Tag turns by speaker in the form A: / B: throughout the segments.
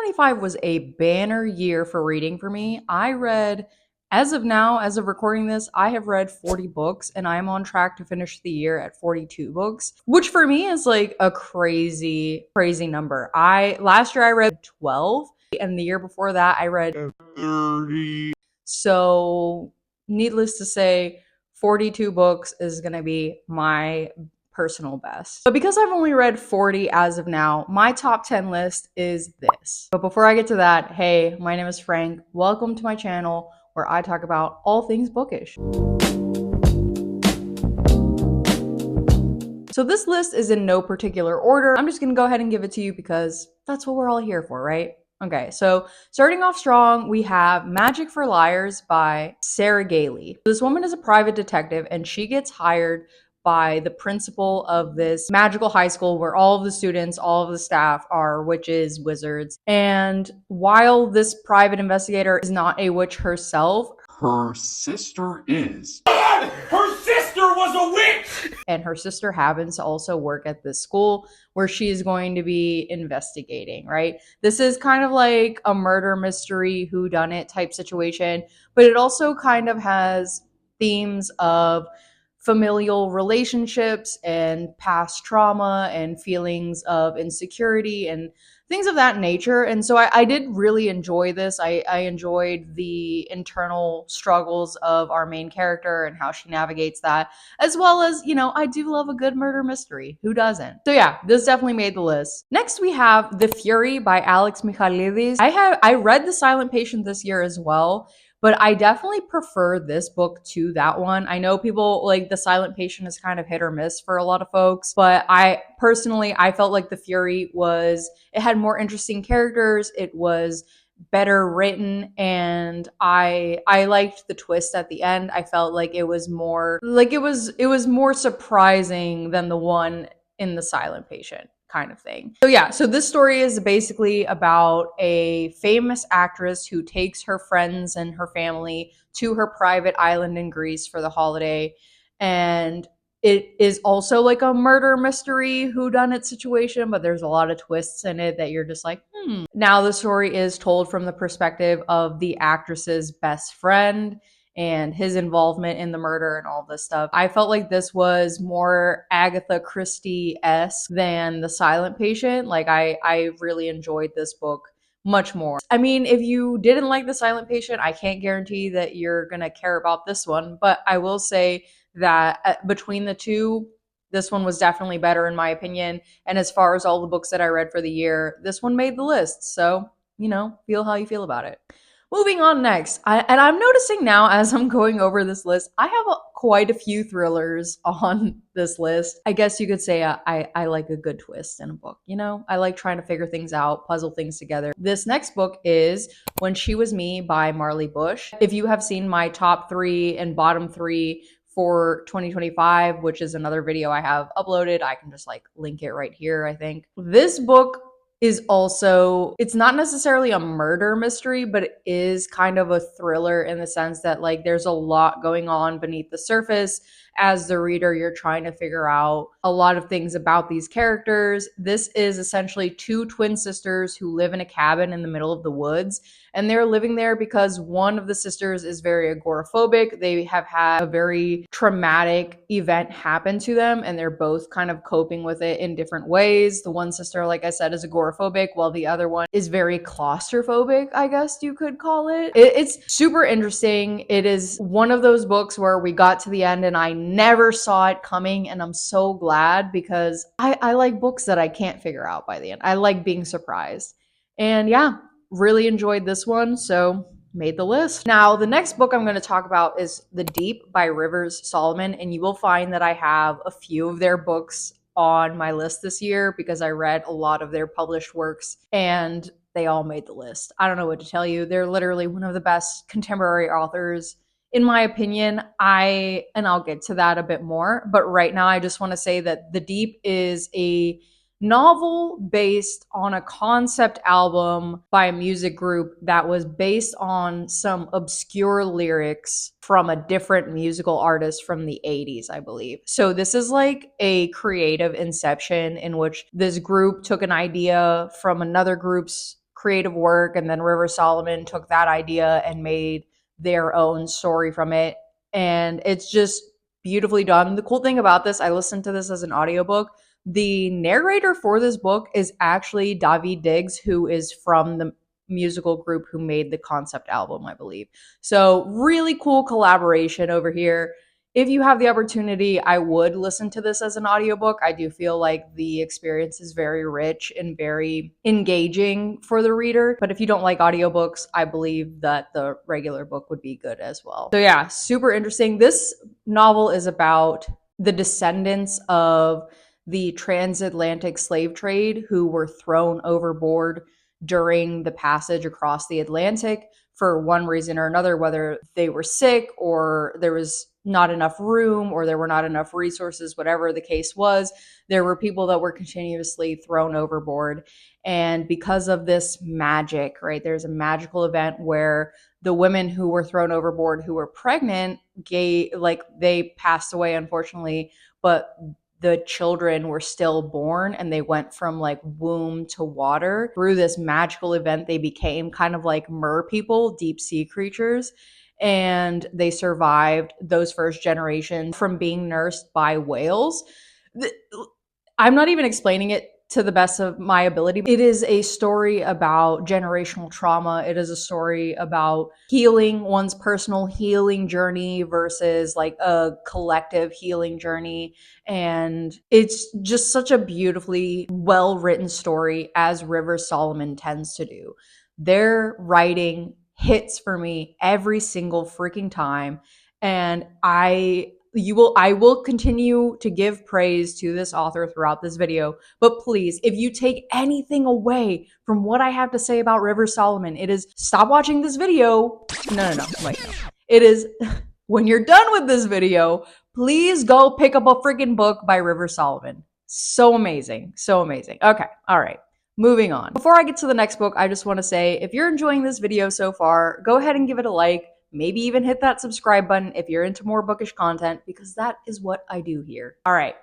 A: 2025 was a banner year for reading for me. I read, as of now, as of recording this, I have read 40 books and I'm on track to finish the year at 42 books, which for me is like a crazy, crazy number. Last year I read 12 and the year before that I read 30. So, needless to say, 42 books is going to be my personal best. But because I've only read 40 as of now, my top 10 list is this. But before I get to that, hey, my name is Frank. Welcome to my channel where I talk about all things bookish. So this list is in no particular order. I'm just gonna go ahead and give it to you because that's what we're all here for, right? Okay, so starting off strong, we have Magic for Liars by Sarah Gailey. This woman is a private detective and she gets hired by the principal of this magical high school where all of the students, all of the staff are witches, wizards. And while this private investigator is not a witch herself,
B: her sister is.
C: God, her sister was a witch!
A: And her sister happens to also work at this school where she is going to be investigating, right? This is kind of like a murder mystery, whodunit type situation, but it also kind of has themes of familial relationships and past trauma and feelings of insecurity and things of that nature. And so I did really enjoy this. I enjoyed the internal struggles of our main character and how she navigates that, as well as, you know, I do love a good murder mystery. Who doesn't? So yeah, this definitely made the list. Next, we have The Fury by Alex Michailidis. I read The Silent Patient this year as well, but I definitely prefer this book to that one. I know people like The Silent Patient is kind of hit or miss for a lot of folks, but I felt like The Fury it had more interesting characters. It was better written and I liked the twist at the end. I felt like it was more more surprising than the one in The Silent Patient kind of thing. So yeah, so this story is basically about a famous actress who takes her friends and her family to her private island in Greece for the holiday, and it is also like a murder mystery whodunit situation, but there's a lot of twists in it that you're just like, Now the story is told from the perspective of the actress's best friend and his involvement in the murder and all this stuff. I felt like this was more Agatha Christie-esque than The Silent Patient. Like I really enjoyed this book much more. I mean, if you didn't like The Silent Patient, I can't guarantee that you're gonna care about this one, but I will say that between the two, this one was definitely better in my opinion. And as far as all the books that I read for the year, this one made the list. So, you know, feel how you feel about it. Moving on next, I'm noticing now as I'm going over this list, I have quite a few thrillers on this list. I guess you could say I like a good twist in a book, you know? I like trying to figure things out, puzzle things together. This next book is When She Was Me by Marley Bush. If you have seen my top 3 and bottom 3 for 2025, which is another video I have uploaded, I can just like link it right here, I think. This book is also, it's not necessarily a murder mystery, but it is kind of a thriller in the sense that like there's a lot going on beneath the surface. As the reader, you're trying to figure out a lot of things about these characters. This is essentially 2 twin sisters who live in a cabin in the middle of the woods, and they're living there because one of the sisters is very agoraphobic. They have had a very traumatic event happen to them, and they're both kind of coping with it in different ways. The one sister, like I said, is agoraphobic, while the other one is very claustrophobic, I guess you could call it. It's super interesting. It is one of those books where we got to the end and I never saw it coming, and I'm so glad because I like books that I can't figure out by the end. I like being surprised. And yeah, really enjoyed this one, so made the list. Now, the next book I'm going to talk about is The Deep by Rivers Solomon, and you will find that I have a few of their books on my list this year because I read a lot of their published works and they all made the list. I don't know what to tell you. They're literally one of the best contemporary authors in my opinion. I'll get to that a bit more, but right now I just want to say that The Deep is a novel based on a concept album by a music group that was based on some obscure lyrics from a different musical artist from the 80s, I believe. So this is like a creative inception in which this group took an idea from another group's creative work, and then River Solomon took that idea and made their own story from it. And it's just beautifully done. The cool thing about this, I listened to this as an audiobook. The narrator for this book is actually Daveed Diggs, who is from the musical group who made the concept album, I believe. So really cool collaboration over here. If you have the opportunity, I would listen to this as an audiobook. I do feel like the experience is very rich and very engaging for the reader. But if you don't like audiobooks, I believe that the regular book would be good as well. So yeah, super interesting. This novel is about the descendants of the transatlantic slave trade who were thrown overboard during the passage across the Atlantic for one reason or another, whether they were sick or there was not enough room or there were not enough resources, whatever the case was. There were people that were continuously thrown overboard. And because of this magic, right, there's a magical event where the women who were thrown overboard who were pregnant, they passed away, unfortunately, but the children were still born and they went from like womb to water. Through this magical event, they became kind of like mer people, deep sea creatures. And they survived those first generations from being nursed by whales. I'm not even explaining it to the best of my ability. It is a story about generational trauma. It is a story about healing, one's personal healing journey versus like a collective healing journey. And it's just such a beautifully well-written story, as River Solomon tends to do. Their writing hits for me every single freaking time. And I will continue to give praise to this author throughout this video. But please, if you take anything away from what I have to say about River Solomon, it is stop watching this video. No. Wait, no. It is when you're done with this video, please go pick up a freaking book by River Solomon. So amazing. So amazing. Okay. All right. Moving on. Before I get to the next book, I just want to say, if you're enjoying this video so far, go ahead and give it a like. Maybe even hit that subscribe button if you're into more bookish content, because that is what I do here. All right,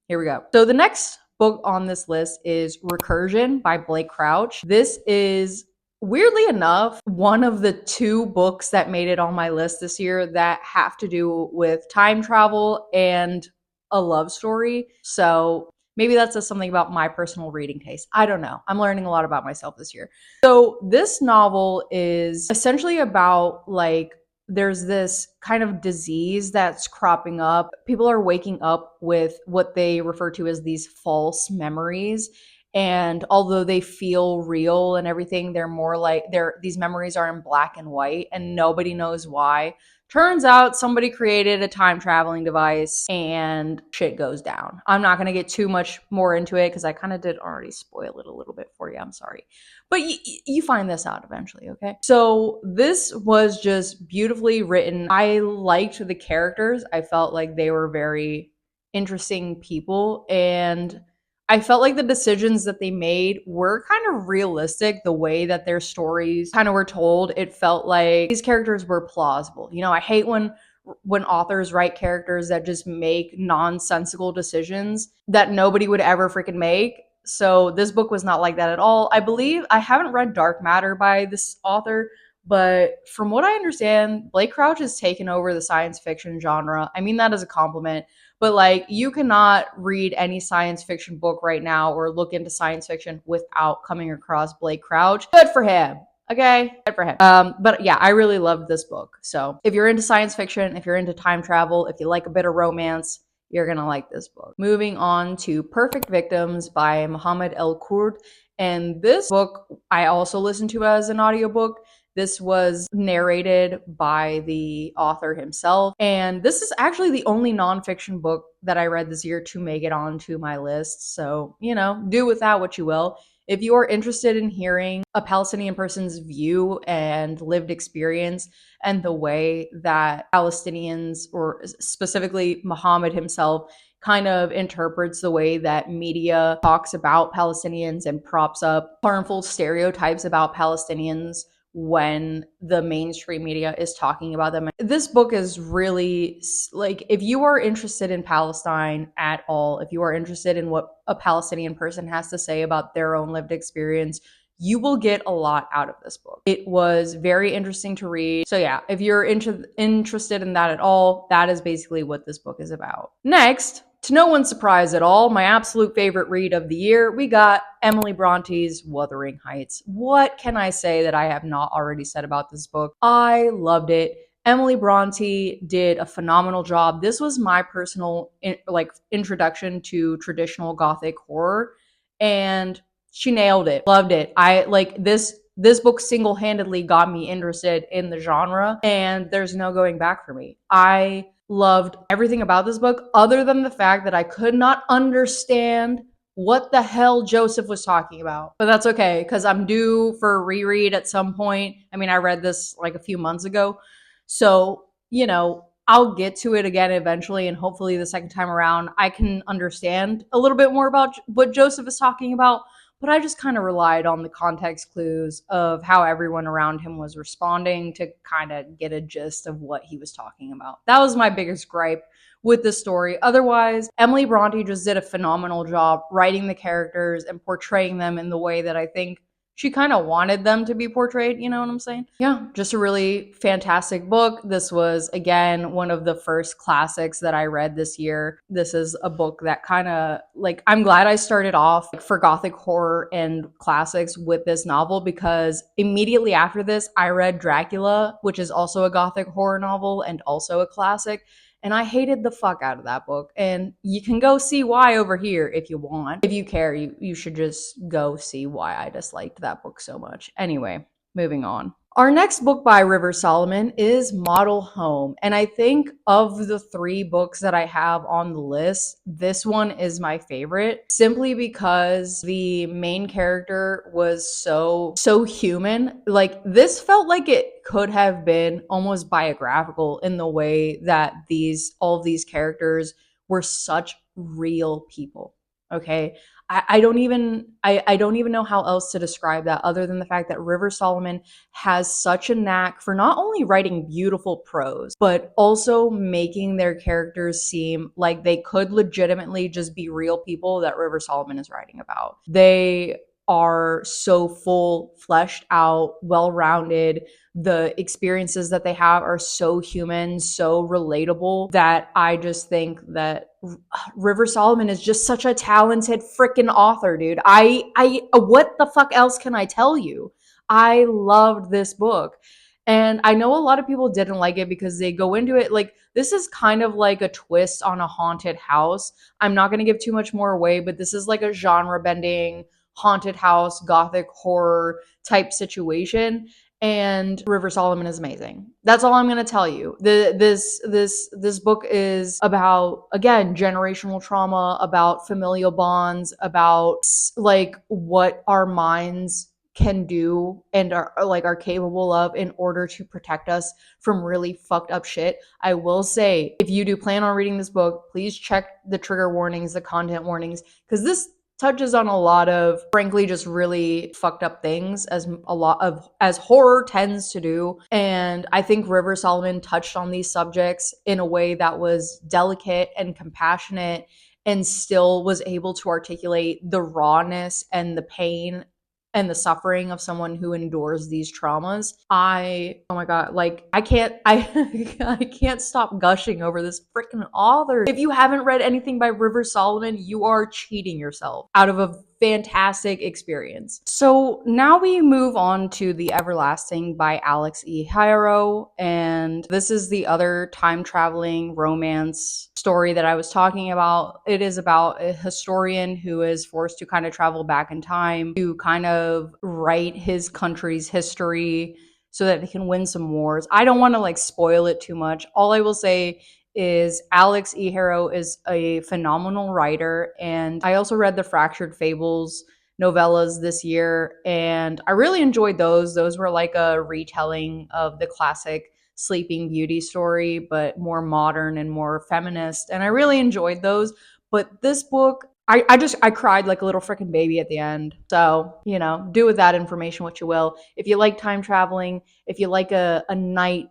A: here we go. So the next book on this list is Recursion by Blake Crouch. This is, weirdly enough, one of the 2 books that made it on my list this year that have to do with time travel and a love story. So maybe that says something about my personal reading taste. I don't know. I'm learning a lot about myself this year. So this novel is essentially about like, there's this kind of disease that's cropping up. People are waking up with what they refer to as these false memories. And although they feel real and everything, they're more like these memories are in black and white and nobody knows why. Turns out somebody created a time traveling device and shit goes down. I'm not going to get too much more into it because I kind of did already spoil it a little bit for you. I'm sorry. But you find this out eventually, okay? So this was just beautifully written. I liked the characters. I felt like they were very interesting people, and I felt like the decisions that they made were kind of realistic, the way that their stories kind of were told. It felt like these characters were plausible. You know, I hate when authors write characters that just make nonsensical decisions that nobody would ever freaking make. So this book was not like that at all. I believe, I haven't read Dark Matter by this author, but from what I understand, Blake Crouch has taken over the science fiction genre. I mean that as a compliment. But like, you cannot read any science fiction book right now or look into science fiction without coming across Blake Crouch. Good for him. Okay, good for him. But yeah, I really loved this book. So if you're into science fiction, if you're into time travel, if you like a bit of romance, you're gonna like this book. Moving on to Perfect Victims by Mohammed El Kurd. And this book I also listened to as an audiobook. This was narrated by the author himself. And this is actually the only nonfiction book that I read this year to make it onto my list. So, you know, do with that what you will. If you are interested in hearing a Palestinian person's view and lived experience and the way that Palestinians, or specifically Muhammad himself, kind of interprets the way that media talks about Palestinians and props up harmful stereotypes about Palestinians when the mainstream media is talking about them. This book is really, like, if you are interested in Palestine at all, if you are interested in what a Palestinian person has to say about their own lived experience, you will get a lot out of this book. It was very interesting to read. So yeah, if you're interested in that at all, that is basically what this book is about. Next, to no one's surprise at all, my absolute favorite read of the year, we got Emily Bronte's Wuthering Heights. What can I say that I have not already said about this book? I loved it. Emily Bronte did a phenomenal job. This was my personal introduction to traditional Gothic horror, and she nailed it. Loved it. I like this book single-handedly got me interested in the genre, and there's no going back for me. I loved everything about this book other than the fact that I could not understand what the hell Joseph was talking about. But that's okay, because I'm due for a reread at some point. I mean, I read this like a few months ago. So, I'll get to it again eventually, and hopefully the second time around, I can understand a little bit more about what Joseph is talking about. But I just kind of relied on the context clues of how everyone around him was responding to kind of get a gist of what he was talking about. That was my biggest gripe with the story. Otherwise, Emily Bronte just did a phenomenal job writing the characters and portraying them in the way that I think she kind of wanted them to be portrayed, you know what I'm saying? Yeah, just a really fantastic book. This was, again, one of the first classics that I read this year. This is a book that kind of, I'm glad I started off for Gothic horror and classics with this novel, because immediately after this, I read Dracula, which is also a Gothic horror novel and also a classic. And I hated the fuck out of that book. And you can go see why over here if you want. If you care, you should just go see why I disliked that book so much. Anyway, moving on. Our next book by River Solomon is Model Home. And I think of the 3 books that I have on the list, this one is my favorite, simply because the main character was so human. Like, this felt like it could have been almost biographical in the way that all of these characters were such real people. Okay. I don't even know how else to describe that other than the fact that River Solomon has such a knack for not only writing beautiful prose, but also making their characters seem like they could legitimately just be real people that River Solomon is writing about. They are so full, fleshed out, well-rounded. The experiences that they have are so human, so relatable, that I just think that River Solomon is just such a talented freaking author, dude. I what the fuck else can I tell you? I loved this book. And I know a lot of people didn't like it because they go into it like, this is kind of like a twist on a haunted house. I'm not going to give too much more away, but this is like a genre bending haunted house, Gothic horror type situation. And River Solomon is amazing. That's all I'm going to tell you. This book is about, again, generational trauma, about familial bonds, about like what our minds can do and are capable of in order to protect us from really fucked up shit. I will say, if you do plan on reading this book, please check the trigger warnings, the content warnings, because this touches on a lot of, frankly, just really fucked up things, as horror tends to do. And I think River Solomon touched on these subjects in a way that was delicate and compassionate, and still was able to articulate the rawness and the pain and the suffering of someone who endures these traumas. Oh my God, I can't stop gushing over this freaking author. If you haven't read anything by River Solomon, you are cheating yourself out of a fantastic experience. So now we move on to The Everlasting by Alex E. Harrow, and this is the other time-traveling romance story that I was talking about. It is about a historian who is forced to kind of travel back in time to kind of write his country's history so that he can win some wars. I don't want to spoil it too much. All I will say is Alex E. Harrow is a phenomenal writer, and I also read the Fractured Fables novellas this year, and I really enjoyed those. Those were like a retelling of the classic Sleeping Beauty story, but more modern and more feminist, and I really enjoyed those. But this book, I cried like a little freaking baby at the end. So, do with that information what you will. If you like time traveling, if you like a night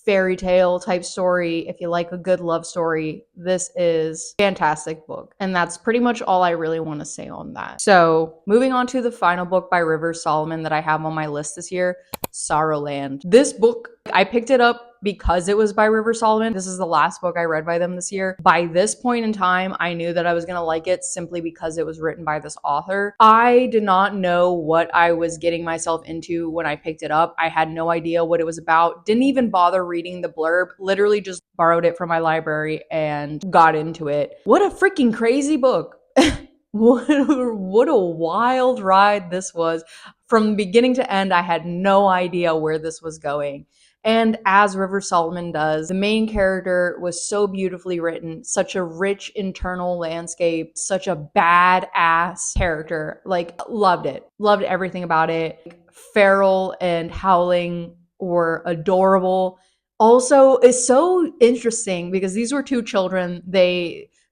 A: fairy tale type story, if you like a good love story, this is a fantastic book. And that's pretty much all I really want to say on that. So moving on to the final book by Rivers Solomon that I have on my list this year, Sorrowland. This book, I picked it up because it was by Rivers Solomon. This is the last book I read by them this year. By this point in time, I knew that I was going to like it simply because it was written by this author. I did not know what I was getting myself into when I picked it up. I had no idea what it was about. Didn't even bother reading the blurb. Literally just borrowed it from my library and got into it. What a freaking crazy book. What a wild ride this was. From beginning to end, I had no idea where this was going. And as Rivers Solomon does, the main character was so beautifully written, such a rich internal landscape, such a badass character. Like, loved it. Loved everything about it. Feral and Howling were adorable. Also, it's so interesting because these were two children.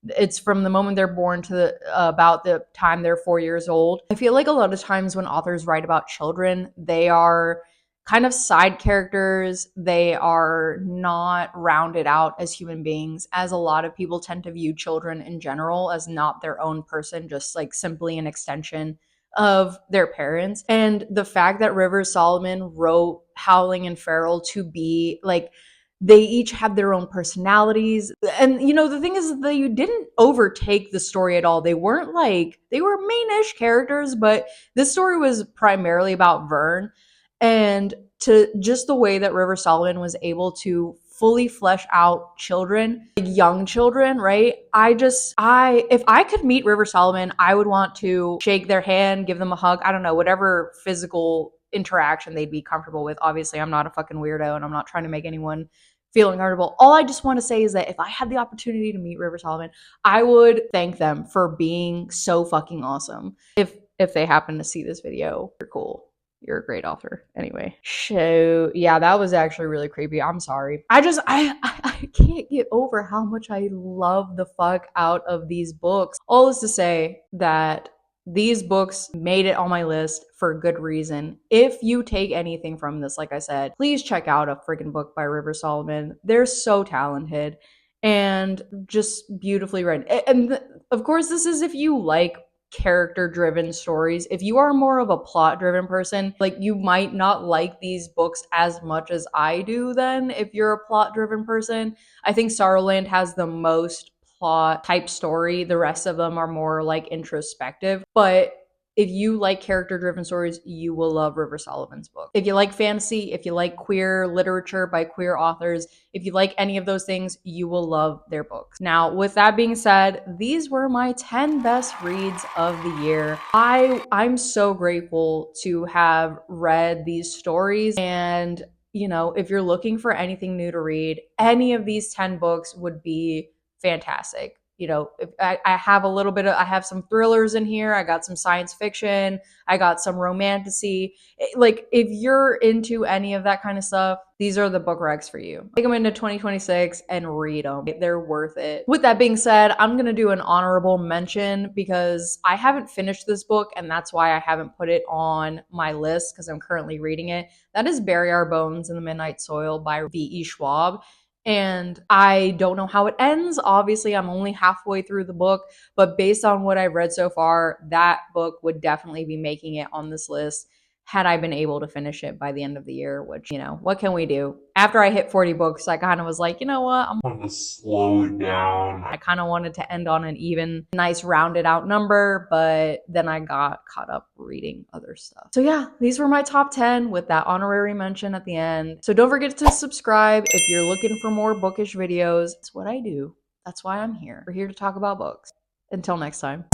A: It's from the moment they're born to about the time they're 4 years old. I feel like a lot of times when authors write about children, they are kind of side characters. They are not rounded out as human beings, as a lot of people tend to view children in general as not their own person, just like simply an extension of their parents. And the fact that Rivers Solomon wrote Howling and Feral to be like, they each have their own personalities. And, you know, the thing is that you didn't overtake the story at all. They weren't like, they were main-ish characters, but this story was primarily about Vern. And to just the way that Rivers Solomon was able to fully flesh out children, like young children, right? If I could meet Rivers Solomon, I would want to shake their hand, give them a hug, I don't know, whatever physical interaction they'd be comfortable with. Obviously, I'm not a fucking weirdo and I'm not trying to make anyone feel uncomfortable. All I just want to say is that if I had the opportunity to meet Rivers Solomon, I would thank them for being so fucking awesome. If they happen to see this video, you're cool. You're a great author. Anyway. So yeah, that was actually really creepy. I'm sorry. I can't get over how much I love the fuck out of these books. All is to say that these books made it on my list for good reason. If you take anything from this, like I said, please check out a freaking book by Rivers Solomon. They're so talented and just beautifully written. And of course, this is if you like character-driven stories. If you are more of a plot-driven person, like you might not like these books as much as I do then if you're a plot-driven person. I think Sorrowland has the most plot type story. The rest of them are more like introspective. But if you like character-driven stories, you will love Rivers Solomon's book. If you like fantasy, if you like queer literature by queer authors, if you like any of those things, you will love their books. Now, with that being said, these were my 10 best reads of the year. I'm so grateful to have read these stories, and you know, if you're looking for anything new to read, any of these 10 books would be fantastic. You know, if I have I have some thrillers in here. I got some science fiction. I got some romantasy. Like, if you're into any of that kind of stuff, these are the book recs for you. Take them into 2026 and read them. They're worth it. With that being said, I'm going to do an honorable mention because I haven't finished this book, and that's why I haven't put it on my list because I'm currently reading it. That is Bury Our Bones in the Midnight Soil by V.E. Schwab. And I don't know how it ends. Obviously, I'm only halfway through the book, but based on what I've read so far, that book would definitely be making it on this list had I been able to finish it by the end of the year, which, you know, what can we do? After I hit 40 books, I kind of was like, you know what? I'm
B: Want to slow it down.
A: I kind of wanted to end on an even, nice, rounded out number, but then I got caught up reading other stuff. So yeah, these were my top 10 with that honorary mention at the end. So don't forget to subscribe if you're looking for more bookish videos. It's what I do. That's why I'm here. We're here to talk about books. Until next time.